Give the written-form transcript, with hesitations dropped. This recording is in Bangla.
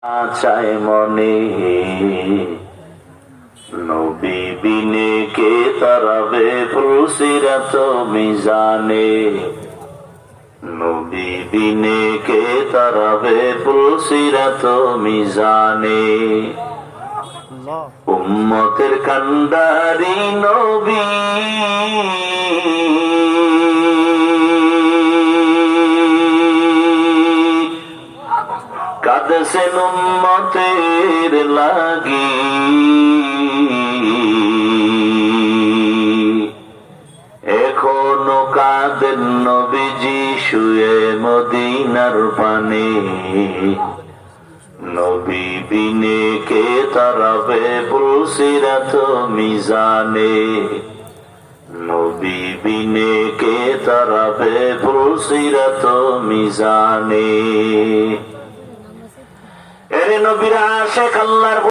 চায় মনে নবী বিনে কে তারাবে ফুলসিরাত মিজানে নবী বিনে কে তারাবে ফুলসিরাত মিজানে উম্মতের কান্ডারি নবী কাঁদছেন উম্মতের লাগি এখনো কাঁদেন নবীজি শুয়ে মদিনার পানে নবী বিনে কে তারাবে ফুলসিরাত মিজানে নবী বিনে কে তারাবে ফুলসিরাত মিজানে এরে নবীর আশিক আল্লাহর